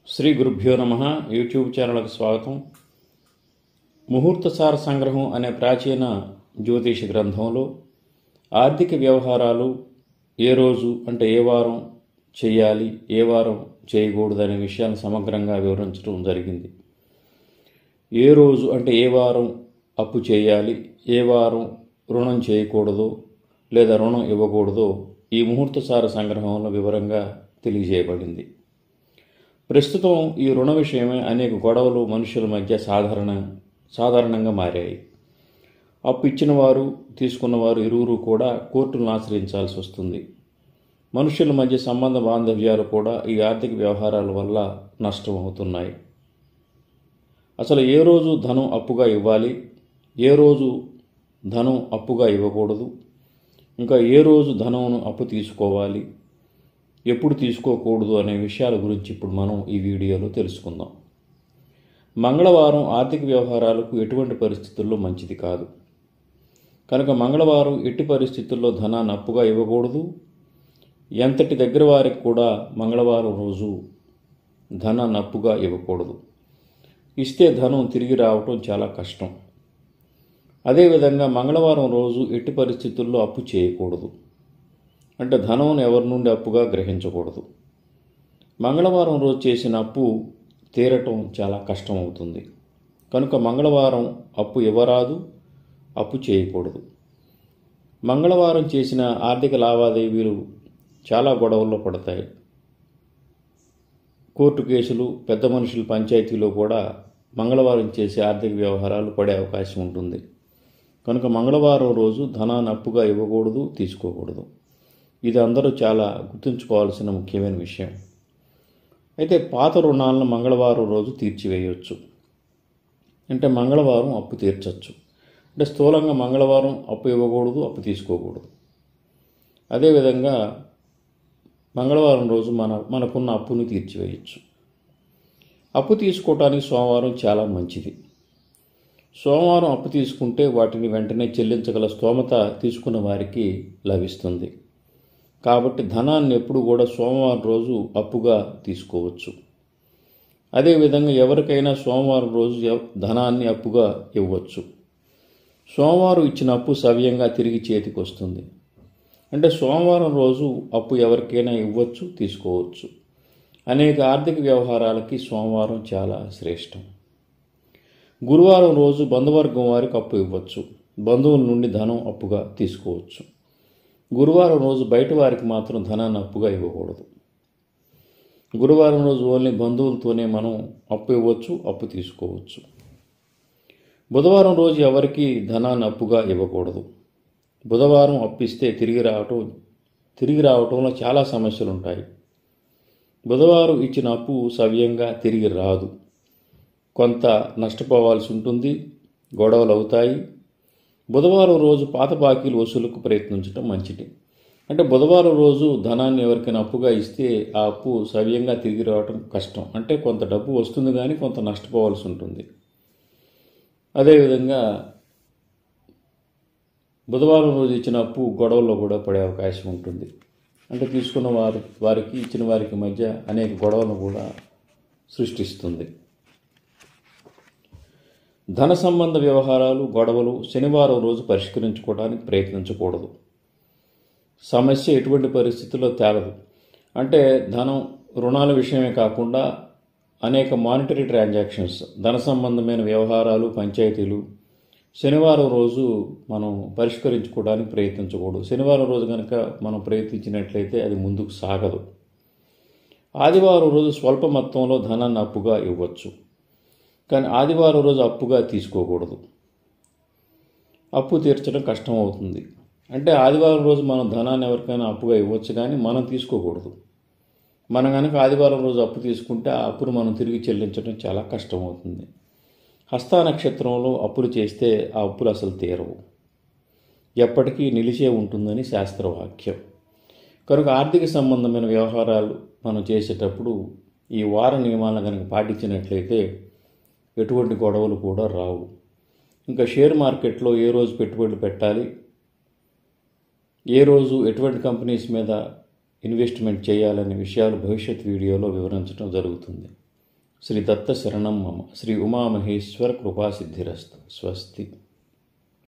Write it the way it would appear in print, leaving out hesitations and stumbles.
శ్రీ గురుభ్యో నమః. యూట్యూబ్ ఛానల్కి స్వాగతం. ముహూర్తసార సంగ్రహం అనే ప్రాచీన జ్యోతిష గ్రంథంలో ఆర్థిక వ్యవహారాలు ఏ రోజు అంటే ఏ వారం చేయాలి, ఏ వారం చేయకూడదు అనే విషయాన్ని సమగ్రంగా వివరించడం జరిగింది. ఏ రోజు అంటే ఏ వారం అప్పు చేయాలి, ఏ వారం రుణం చేయకూడదు లేదా రుణం ఇవ్వకూడదో ఈ ముహూర్తసార సంగ్రహంలో వివరంగా తెలియజేయబడింది. ప్రస్తుతం ఈ రుణ విషయమే అనేక గొడవలు మనుషుల మధ్య సాధారణంగా మారాయి. అప్పు ఇచ్చిన వారు తీసుకున్నవారు ఇరువురు కూడా కోర్టులను ఆశ్రయించాల్సి వస్తుంది. మనుషుల మధ్య సంబంధ బాంధవ్యాలు కూడా ఈ ఆర్థిక వ్యవహారాల వల్ల నష్టం అవుతున్నాయి. అసలు ఏ రోజు ధనం అప్పుగా ఇవ్వాలి, ఏ రోజు ధనం అప్పుగా ఇవ్వకూడదు, ఇంకా ఏ రోజు ధనమును అప్పు తీసుకోవాలి, ఎప్పుడు తీసుకోకూడదు అనే విషయాల గురించి ఇప్పుడు మనం ఈ వీడియోలో తెలుసుకుందాం. మంగళవారం ఆర్థిక వ్యవహారాలకు ఎటువంటి పరిస్థితుల్లో మంచిది కాదు. కనుక మంగళవారం ఎట్టి పరిస్థితుల్లో ధనాన్ని అప్పుగా ఇవ్వకూడదు. ఎంతటి దగ్గర వారికి కూడా మంగళవారం రోజు ధనాన్ని అప్పుగా ఇవ్వకూడదు. ఇస్తే ధనం తిరిగి రావటం చాలా కష్టం. అదేవిధంగా మంగళవారం రోజు ఎట్టి పరిస్థితుల్లో అప్పు చేయకూడదు. అంటే ధనం ఎవరి నుండి అప్పుగా గ్రహించకూడదు. మంగళవారం రోజు చేసిన అప్పు తీరటం చాలా కష్టం అవుతుంది. కనుక మంగళవారం అప్పు ఇవ్వరాదు, అప్పు చేయకూడదు. మంగళవారం చేసిన ఆర్థిక లావాదేవీలు చాలా గొడవల్లో పడతాయి. కోర్టు కేసులు, పెద్ద మనుషుల పంచాయతీలో కూడా మంగళవారం చేసే ఆర్థిక వ్యవహారాలు పడే అవకాశం ఉంటుంది. కనుక మంగళవారం రోజు ధనాన్ని అప్పుగా ఇవ్వకూడదు, తీసుకోకూడదు. ఇది అందరూ చాలా గుర్తుంచుకోవాల్సిన ముఖ్యమైన విషయం. అయితే పాత రుణాలను మంగళవారం రోజు తీర్చివేయవచ్చు. అంటే మంగళవారం అప్పు తీర్చవచ్చు. అంటే స్థూలంగా మంగళవారం అప్పు ఇవ్వకూడదు, అప్పు తీసుకోకూడదు. అదేవిధంగా మంగళవారం రోజు మనకున్న అప్పుని తీర్చివేయచ్చు. అప్పు తీసుకోవటానికి సోమవారం చాలా మంచిది. సోమవారం అప్పు తీసుకుంటే వాటిని వెంటనే చెల్లించగల స్తోమత తీసుకున్న వారికి లభిస్తుంది. కాబట్టి ధనాన్ని ఎప్పుడు కూడా సోమవారం రోజు అప్పుగా తీసుకోవచ్చు. అదేవిధంగా ఎవరికైనా సోమవారం రోజు ధనాన్ని అప్పుగా ఇవ్వచ్చు. సోమవారం ఇచ్చిన అప్పు సవ్యంగా తిరిగి చేతికి వస్తుంది. అంటే సోమవారం రోజు అప్పు ఎవరికైనా ఇవ్వచ్చు, తీసుకోవచ్చు. అనేక ఆర్థిక వ్యవహారాలకి సోమవారం చాలా శ్రేష్టం. గురువారం రోజు బంధువర్గం వారికి అప్పు ఇవ్వచ్చు. బంధువుల నుండి ధనం అప్పుగా తీసుకోవచ్చు. గురువారం రోజు బయట వారికి మాత్రం ధనాన్ని అప్పుగా ఇవ్వకూడదు. గురువారం రోజు ఓన్లీ బంధువులతోనే మనం అప్పు ఇవ్వచ్చు, అప్పు తీసుకోవచ్చు. బుధవారం రోజు ఎవరికి ధనాన్ని అప్పుగా ఇవ్వకూడదు. బుధవారం అప్పిస్తే తిరిగి రావటంలో చాలా సమస్యలు ఉంటాయి. బుధవారం ఇచ్చిన అప్పు సవ్యంగా తిరిగి రాదు. కొంత నష్టపోవాల్సి ఉంటుంది, గొడవలు అవుతాయి. బుధవారం రోజు పాత బాకీలు వసూలుకు ప్రయత్నించడం మంచిది. అంటే బుధవారం రోజు ధనాన్ని ఎవరికైనా అప్పుగా ఇస్తే ఆ అప్పు సవ్యంగా తిరిగి రావడం కష్టం. అంటే కొంత డబ్బు వస్తుంది కానీ కొంత నష్టపోవాల్సి ఉంటుంది. అదేవిధంగా బుధవారం రోజు ఇచ్చిన అప్పు గొడవల్లో కూడా పడే అవకాశం ఉంటుంది. అంటే తీసుకున్న వారికి ఇచ్చిన వారికి మధ్య అనేక గొడవలను కూడా సృష్టిస్తుంది. ధన సంబంధ వ్యవహారాలు, గొడవలు శనివారం రోజు పరిష్కరించుకోవడానికి ప్రయత్నించకూడదు. సమస్య ఎటువంటి పరిస్థితుల్లో తేలదు. అంటే ధనం, రుణాల విషయమే కాకుండా అనేక మానిటరీ ట్రాన్సాక్షన్స్, ధన సంబంధమైన వ్యవహారాలు, పంచాయతీలు శనివారం రోజు మనం పరిష్కరించుకోవడానికి ప్రయత్నించకూడదు. శనివారం రోజు కనుక మనం ప్రయత్నించినట్లయితే అది ముందుకు సాగదు. ఆదివారం రోజు స్వల్ప మొత్తంలో ధనాన్ని అప్పుగా ఇవ్వచ్చు. కానీ ఆదివారం రోజు అప్పుగా తీసుకోకూడదు. అప్పు తీర్చడం కష్టం అవుతుంది. అంటే ఆదివారం రోజు మనం ధనాన్ని ఎవరికైనా అప్పుగా ఇవ్వచ్చు కానీ మనం తీసుకోకూడదు. మనం కనుక ఆదివారం రోజు అప్పు తీసుకుంటే ఆ అప్పును మనం తిరిగి చెల్లించడం చాలా కష్టం అవుతుంది. హస్త నక్షత్రంలో అప్పులు చేస్తే ఆ అప్పులు అసలు తీరవు, ఎప్పటికీ నిలిచే ఉంటుందని శాస్త్రవాక్యం. కనుక ఆర్థిక సంబంధమైన వ్యవహారాలు మనం చేసేటప్పుడు ఈ వార నియమాలను కనుక పాటించినట్లయితే ఎటువంటి గొడవలు కూడా రావు. ఇంకా షేర్ మార్కెట్లో ఏ రోజు పెట్టుబడులు పెట్టాలి, ఏ రోజు ఎటువంటి కంపెనీస్ మీద ఇన్వెస్ట్మెంట్ చేయాలనే విషయాలు భవిష్యత్ వీడియోలో వివరించడం జరుగుతుంది. శ్రీ దత్త శరణం మమ. శ్రీ ఉమామహేశ్వర కృపాసిద్ధిరస్తు. స్వస్తి.